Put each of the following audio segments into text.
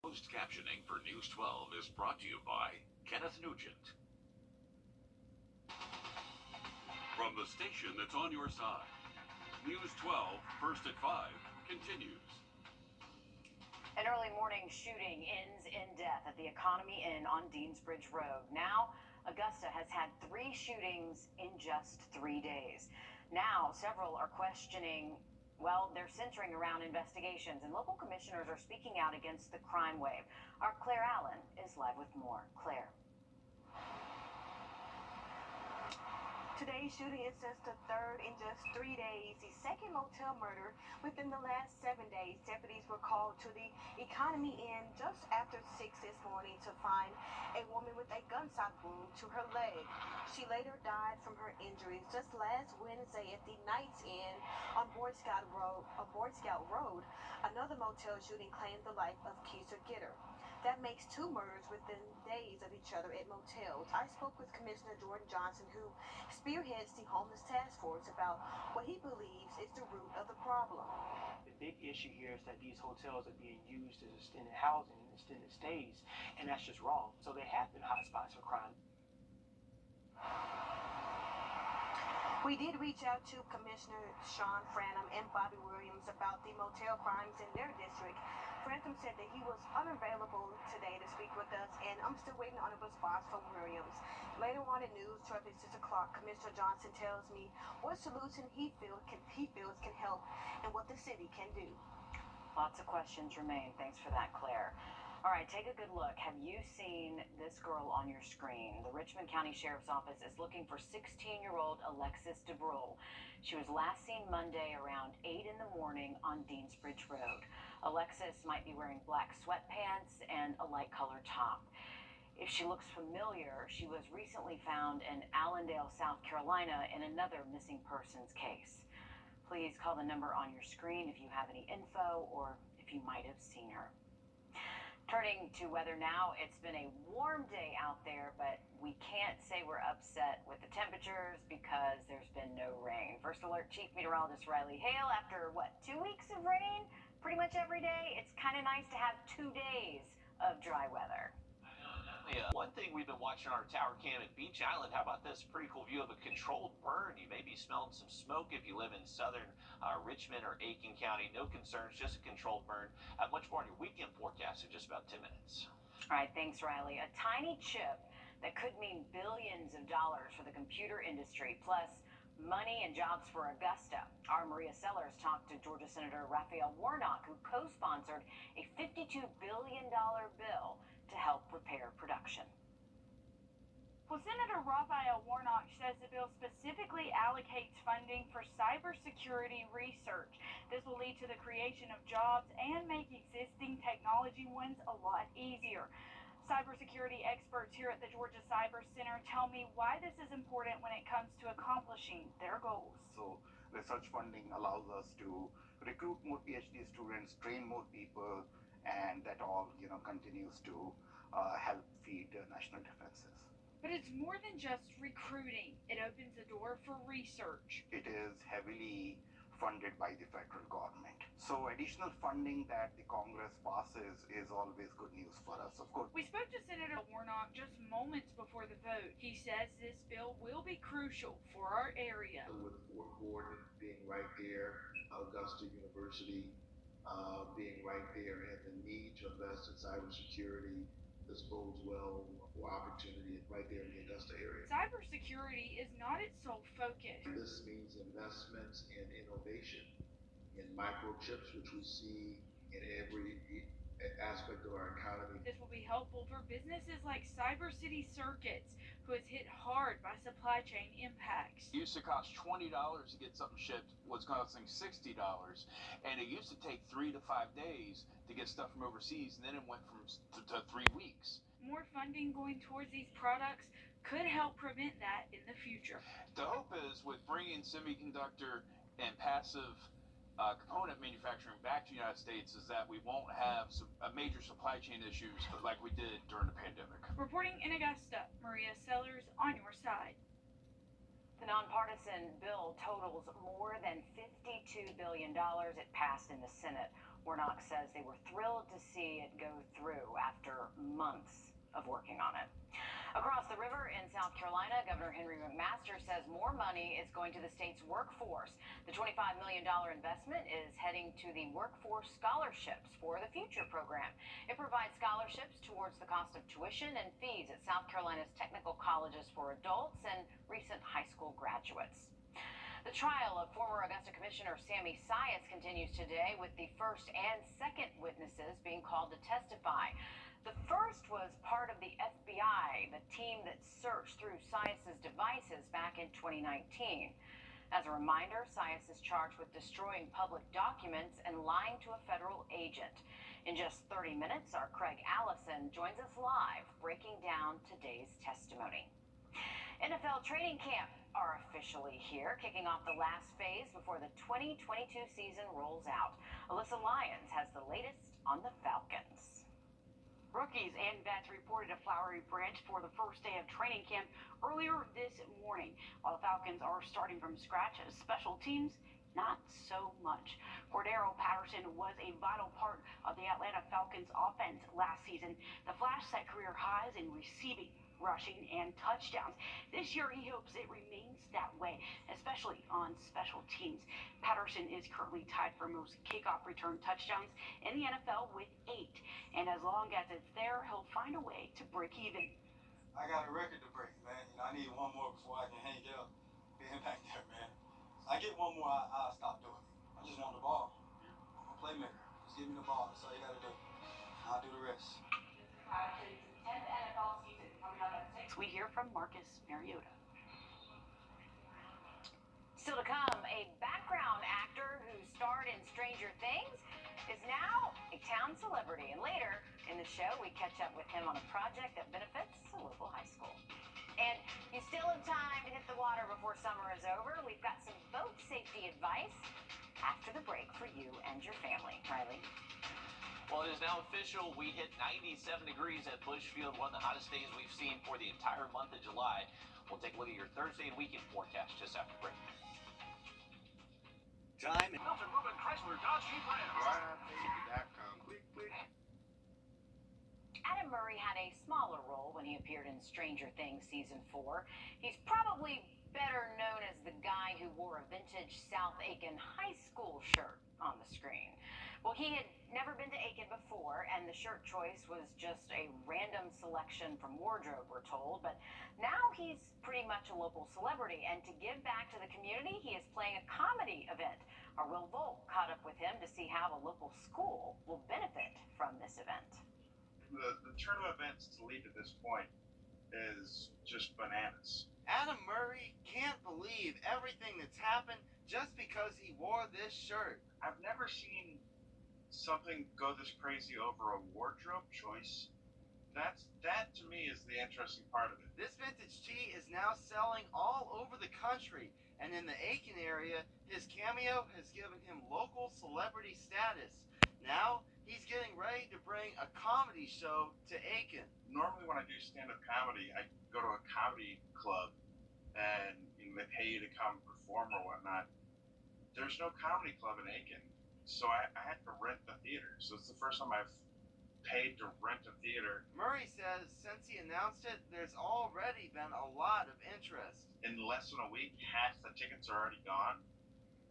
Closed captioning for News 12 is brought to you by Kenneth Nugent. From the station that's on your side, News 12, first at 5, continues. An early morning shooting ends in death at the Economy Inn on Deansbridge Road. Now, Augusta has had 3 shootings in just 3 days. Now, several are questioning, well, they're centering around investigations, and local commissioners are speaking out against the crime wave. Our Claire Allen is live with more. Claire. Today's shooting is just the third in just 3 days. The second motel murder within the last 7 days. Deputies were called to the Economy Inn just after 6 this morning to find a woman with a gunshot wound to her leg. She later died from her injuries just last Wednesday at the Knights Inn on Boy Scout Road. Another motel shooting claimed the life of Keisha Gitter. That makes 2 murders within days of each other at motels. I spoke with Commissioner Jordan Johnson, who spearheads the homeless task force, about what he believes is the root of the problem. The big issue here is that these hotels are being used as extended housing and extended stays, and that's just wrong. So they have been hotspots for crime. We did reach out to Commissioner Sean Franham and Bobby Williams about the motel crimes in their district. Franham said that he was unavailable today to speak with us, and I'm still waiting on a response from Williams. Later on at News 12 at 6 o'clock, Commissioner Johnson tells me what solution he feels can help and what the city can do. Lots of questions remain. Thanks for that, Claire. All right, take a good look. Have you seen this girl on your screen? The Richmond County Sheriff's Office is looking for 16-year-old Alexis DeBrule. She was last seen Monday around 8 in the morning on Deansbridge Road. Alexis might be wearing black sweatpants and a light-colored top. If she looks familiar, she was recently found in Allendale, South Carolina in another missing persons case. Please call the number on your screen if you have any info or if you might have seen her. Turning to weather now, it's been a warm day out there, but we can't say we're upset with the temperatures because there's been no rain. First Alert Chief Meteorologist Riley Hale, after 2 weeks of rain, pretty much every day, it's kind of nice to have 2 days of dry weather. One thing we've been watching on our tower cam at Beach Island, how about this? Pretty cool view of a controlled burn. You may be smelling some smoke if you live in southern Richmond or Aiken County. No concerns, just a controlled burn. Much more on your weekend forecast in just about 10 minutes. All right, thanks, Riley. A tiny chip that could mean billions of dollars for the computer industry, plus money and jobs for Augusta. Our Maria Sellers talked to Georgia Senator Raphael Warnock, who co-sponsored a $52 billion bill to help repair production. Well, Senator Raphael Warnock says the bill specifically allocates funding for cybersecurity research. This will lead to the creation of jobs and make existing technology ones a lot easier. Cybersecurity experts here at the Georgia Cyber Center tell me why this is important when it comes to accomplishing their goals. So research funding allows us to recruit more PhD students, train more people, and that all continues to help feed national defenses. But it's more than just recruiting. It opens the door for research. It is heavily funded by the federal government. So additional funding that the Congress passes is always good news for us, of course. We spoke to Senator Warnock just moments before the vote. He says this bill will be crucial for our area. With Fort Gordon being right there, Augusta University being right there, and the need to invest in cybersecurity, this bodes well for opportunity right there in the Augusta area. Cybersecurity is not its sole focus. This means investments in innovation, in microchips, which we see in every aspect of our economy. This will be helpful for businesses like Cyber City Circuits, who is hit hard by supply chain impacts. It used to cost $20 to get something shipped, was costing $60, and it used to take 3 to 5 days to get stuff from overseas, and then it went to 3 weeks. More funding going towards these products could help prevent that in the future. The hope is, with bringing semiconductor and passive component manufacturing back to the United States, is that we won't have a major supply chain issues like we did during the pandemic. Reporting in Augusta, Maria Sellers on your side. The nonpartisan bill totals more than $52 billion. It passed in the Senate. Warnock says they were thrilled to see it go through. months of working on it. Across the river in South Carolina, Governor Henry McMaster says more money is going to the state's workforce. The $25 million investment is heading to the Workforce Scholarships for the Future program. It provides scholarships towards the cost of tuition and fees at South Carolina's technical colleges for adults and recent high school graduates. The trial of former Augusta Commissioner Sammy Sias continues today, with the first and second witnesses being called to testify. The first was part of the FBI, the team that searched through Sias's devices back in 2019. As a reminder, Sias is charged with destroying public documents and lying to a federal agent. In just 30 minutes, our Craig Allison joins us live, breaking down today's testimony. NFL training camp are officially here, kicking off the last phase before the 2022 season rolls out. Alyssa Lyons has the latest on the Falcons. Rookies and vets reported at Flowery Branch for the first day of training camp earlier this morning. While the Falcons are starting from scratch, special teams, not so much. Cordero Patterson was a vital part of the Atlanta Falcons offense last season. The Flash set career highs in receiving, rushing, and touchdowns. This year, he hopes it remains that way, especially on special teams. Patterson is currently tied for most kickoff return touchdowns in the NFL with 8. And as long as it's there, he'll find a way to break even. I got a record to break, man. I need one more before I can hang out being back there, man. I get one more, I'll stop doing it. I just want the ball. I'm a playmaker. Just give me the ball. That's all you got to do. I'll do the rest. Patterson's 10th NFL season coming up at 6. We hear from Marcus Mariota. Still to come, a background actor who starred in Stranger Things is now a town celebrity. And later in the show, we catch up with him on a project that benefits a local high school. And you still have time to hit the water before summer is over. We've got some boat safety advice after the break for you and your family. Riley? Well, it is now official. We hit 97 degrees at Bushfield, one of the hottest days we've seen for the entire month of July. We'll take a look at your Thursday and weekend forecast just after break. Time. Milton Ruben Chrysler Dodge Jeep Ram. Quick. Adam Murray had a smaller role when he appeared in Stranger Things Season 4. He's probably better known as the guy who wore a vintage South Aiken High School shirt on the screen. Well, he had never been to Aiken before, and the shirt choice was just a random selection from Wrdw, we're told. But now he's pretty much a local celebrity, and to give back to the community, he is playing a comedy event. Our Will Volk caught up with him to see how the local school will benefit from this event. The turn of events to lead to this point is just bananas. Adam Murray can't believe everything that's happened just because he wore this shirt. I've never seen something go this crazy over a wardrobe choice. That to me is the interesting part of it. This vintage tee is now selling all over the country, and in the Aiken area, his cameo has given him local celebrity status. Now, he's getting ready to bring a comedy show to Aiken. Normally when I do stand-up comedy, I go to a comedy club and they pay you to come perform or whatnot. There's no comedy club in Aiken, so I had to rent the theater. So it's the first time I've paid to rent a theater. Murray says since he announced it, there's already been a lot of interest. In less than a week, half the tickets are already gone.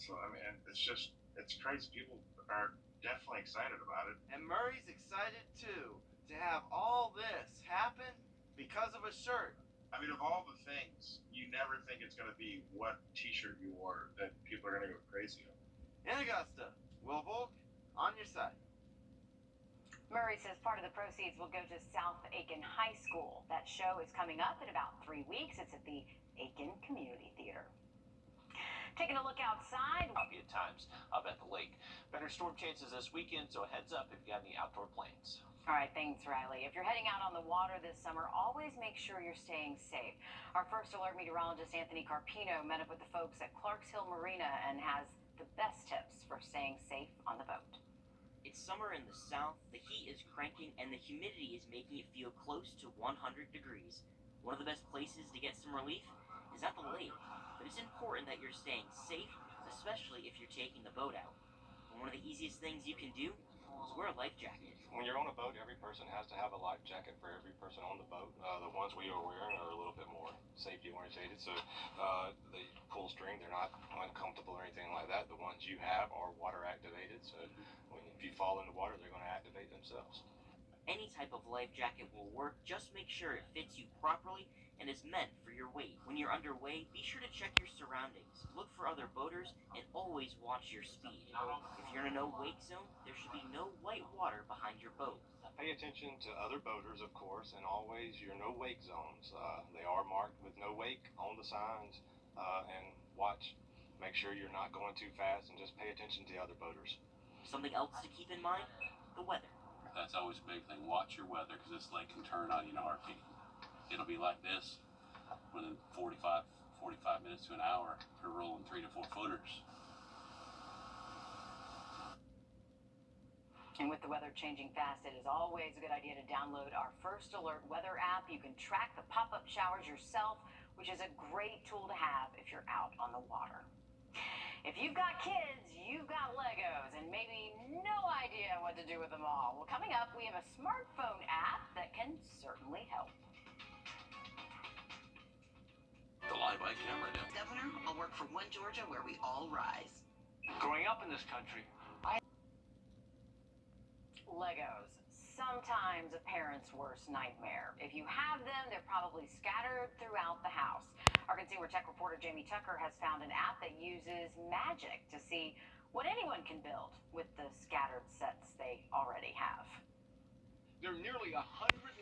So, I mean, it's crazy. People are definitely excited about it. And Murray's excited too to have all this happen because of a shirt. I mean, of all the things, you never think it's going to be what t-shirt you wore that people are going to go crazy over. In Augusta, Will Volk, on your side. Murray says part of the proceeds will go to South Aiken High School. That show is coming up in about 3 weeks. It's at the Aiken Community Theater. Taking a look outside. Choppy at times up at the lake. Better storm chances this weekend, so heads up if you got any outdoor plans. All right, thanks, Riley. If you're heading out on the water this summer, always make sure you're staying safe. Our first alert meteorologist, Anthony Carpino, met up with the folks at Clarks Hill Marina and has the best tips for staying safe on the boat. It's summer in the south, the heat is cranking, and the humidity is making it feel close to 100 degrees. One of the best places to get some relief is at the lake, but it's important that you're staying safe, especially if you're taking the boat out. And one of the easiest things you can do is wear a life jacket. When you're on a boat, every person has to have a life jacket for every person on the boat. The ones we are wearing are a little bit more safety oriented, so they pull string. They're not uncomfortable or anything like that. The ones you have are water activated, so if you fall in the water, they're going to activate themselves. Any type of life jacket will work, just make sure it fits you properly and is meant for your weight. When you're underway, be sure to check your surroundings, look for other boaters, and always watch your speed. If you're in a no-wake zone, there should be no white water behind your boat. Pay attention to other boaters, of course, and always your no-wake zones. They are marked with no wake on the signs, and watch. Make sure you're not going too fast, and just pay attention to the other boaters. Something else to keep in mind, the weather. That's always a big thing. Watch your weather, because this lake can turn on you in a heartbeat. It'll be like this within 45 minutes to an hour. You're rolling 3 to 4 footers. And with the weather changing fast, it is always a good idea to download our First Alert weather app. You can track the pop-up showers yourself, which is a great tool to have if you're out on the water. If you've got kids, you've got Legos, and maybe no idea what to do with them all. Well, coming up, we have a smartphone app that can certainly help. The live by camera now. Governor, I'll work for One Georgia where we all rise. Growing up in this country, Legos, sometimes a parent's worst nightmare. If you have them, they're probably scattered throughout the house. Our consumer tech reporter Jamie Tucker has found an app that uses magic to see what anyone can build with the scattered sets they already have. There are nearly 100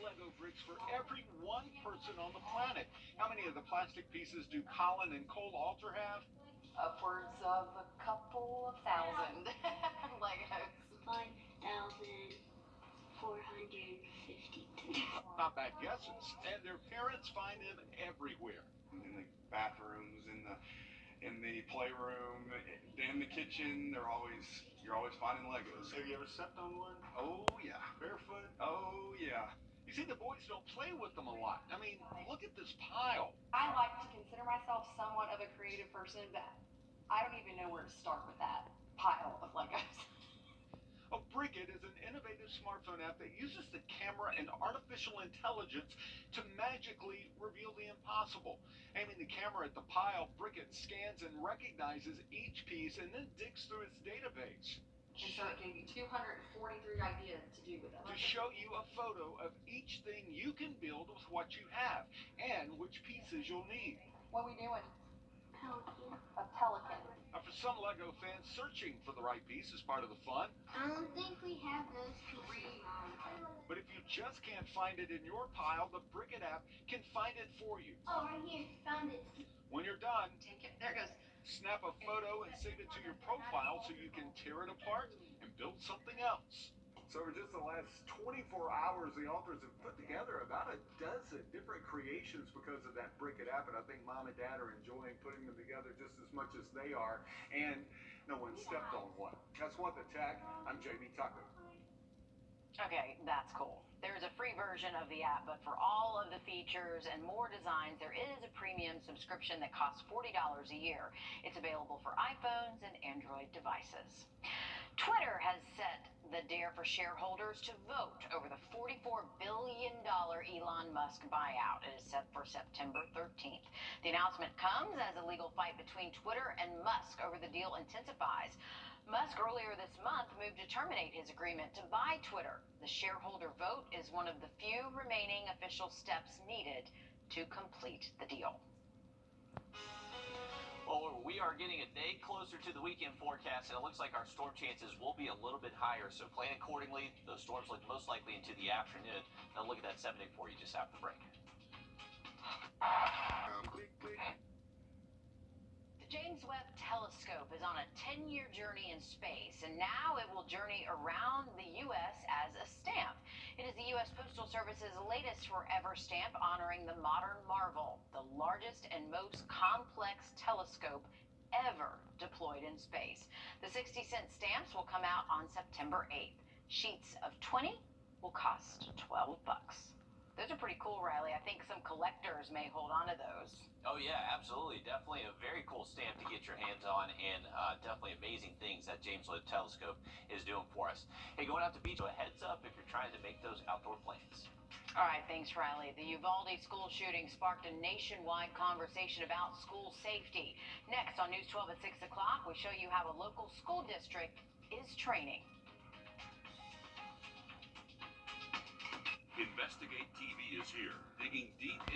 Lego bricks for every one person on the planet. How many of the plastic pieces do Colin and Cole Alter have? Upwards of a couple of thousand Legos. 5,452. Not bad guesses. And their parents find them everywhere. In the bathrooms, in the playroom, in the kitchen, you're always finding Legos. Have you ever stepped on one? Oh yeah. Barefoot? Oh yeah. You see, the boys don't play with them a lot. I mean, look at this pile. I like to consider myself somewhat of a creative person, but I don't even know where to start with that pile of Legos. Brickit is an innovative smartphone app that uses the camera and artificial intelligence to magically reveal the impossible. Aiming the camera at the pile, Brickit scans and recognizes each piece and then digs through its database. And so it gave you 243 ideas to do with them. To show you a photo of each thing you can build with what you have and which pieces you'll need. What are we doing? Pelican. A pelican. For some Lego fans, searching for the right piece is part of the fun. I don't think we have those 3. But if you just can't find it in your pile, the Brickit app can find it for you. Oh, right here. Found it. When you're done, Take it. There it goes. snap a photo and save it to your profile so you can tear it apart and build something else. So over just the last 24 hours, the authors have put together about a dozen different creations because of that Brickit app, and I think Mom and Dad are enjoying putting them together just as much as they are, and no one stepped on one. That's What the Tech. I'm Jamie Tucker. Okay, that's cool. There's a free version of the app, but for all of the features and more designs, there is a premium subscription that costs $40 a year. It's available for iPhones and Android devices. Twitter has set the dare for shareholders to vote over the $44 billion Elon Musk buyout. It is set for September 13th. The announcement comes as a legal fight between Twitter and Musk over the deal intensifies. Musk earlier this month moved to terminate his agreement to buy Twitter. The shareholder vote is one of the few remaining official steps needed to complete the deal. Well, we are getting a day closer to the weekend forecast, and it looks like our storm chances will be a little bit higher, so plan accordingly. Those storms look most likely into the afternoon. Now look at that 7-day for you just after the break. The James Webb Telescope is on a 10-year journey in space, and now it will journey around the U.S. as a stamp. It is the U.S. Postal Service's latest forever stamp honoring the modern marvel, the largest and most complex telescope ever deployed in space. The 60-cent stamps will come out on September 8th. Sheets of 20 will cost $12. Those are pretty cool, Riley. I think some collectors may hold on to those. Oh yeah, absolutely. Definitely a very cool stamp to get your hands on, and definitely amazing things that James Webb Telescope is doing for us. Hey, going out to beach, so a heads up if you're trying to make those outdoor plans. All right, thanks, Riley. The Uvalde school shooting sparked a nationwide conversation about school safety. Next on News 12 at 6 o'clock, we show you how a local school district is training. Investigate TV is here, digging deep into